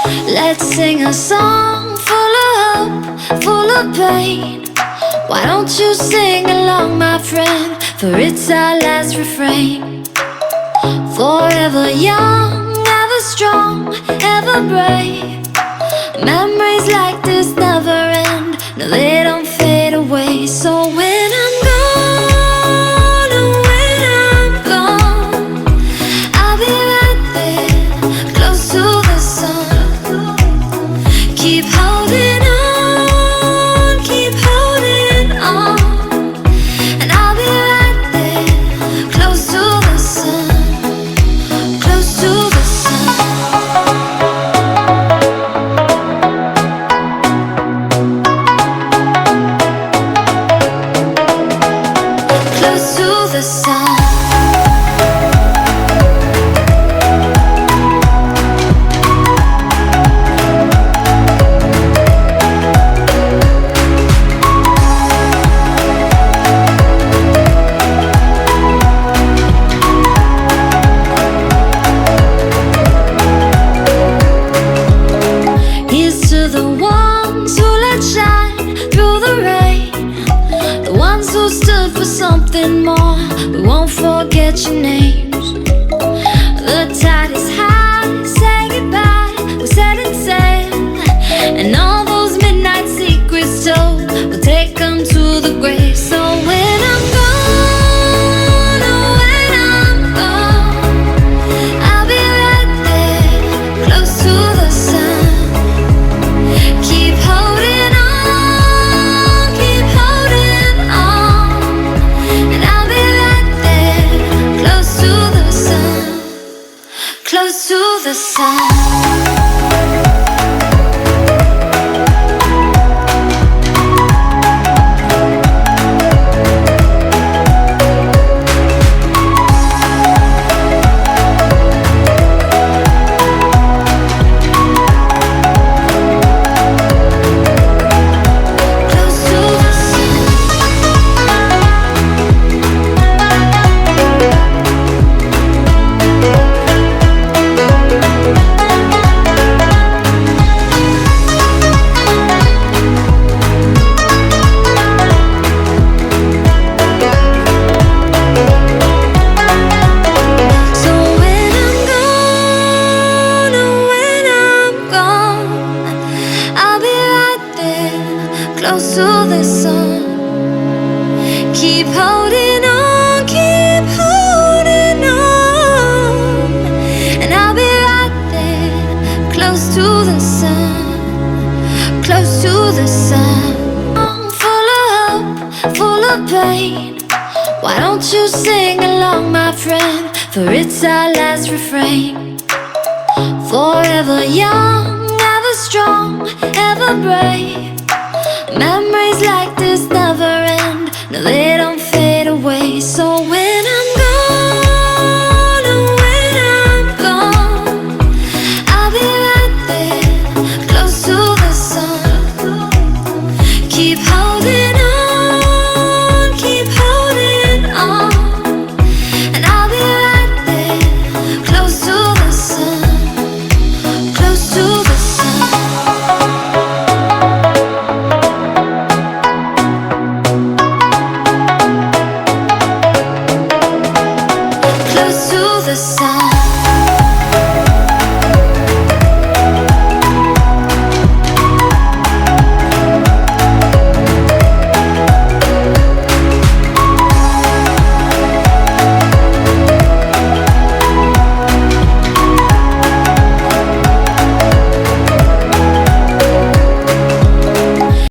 Let's sing a song full of hope, full of pain. Why don't you sing along, my friend? For it's our last refrain. Forever young, ever strong, ever brave. Memories like this never end. No, they don't fade away. So when I'm gone, oh, when I'm gone, I'll be right there, close to the sun. Keep holding on, keep holding on, and I'll be right there, close to the sun, close to the sun. Close to the sun. Here's to the ones who let shine through the rain, the ones who stood for something more. We won't forget your names. The tide is high, say goodbye, we're setting sail, and all those midnight secrets told, we'll take them to the grave. So when I'm gone, oh, when I'm gone, I'll be right there, close to the sun. Keep holding on, keep holding on, and I'll be right there, close to the sun, close to the sun. Close to the sun. So when I'm gone, oh, when I'm gone, I'll be right there, close to the sun. Keep holding on, keep holding on, and I'll be right there, close to the sun, close to the sun. Full of hope, full of pain. Why don't you sing along, my friend? For it's our last refrain. Forever young, ever strong, ever brave. Memories like this never end. No, they don't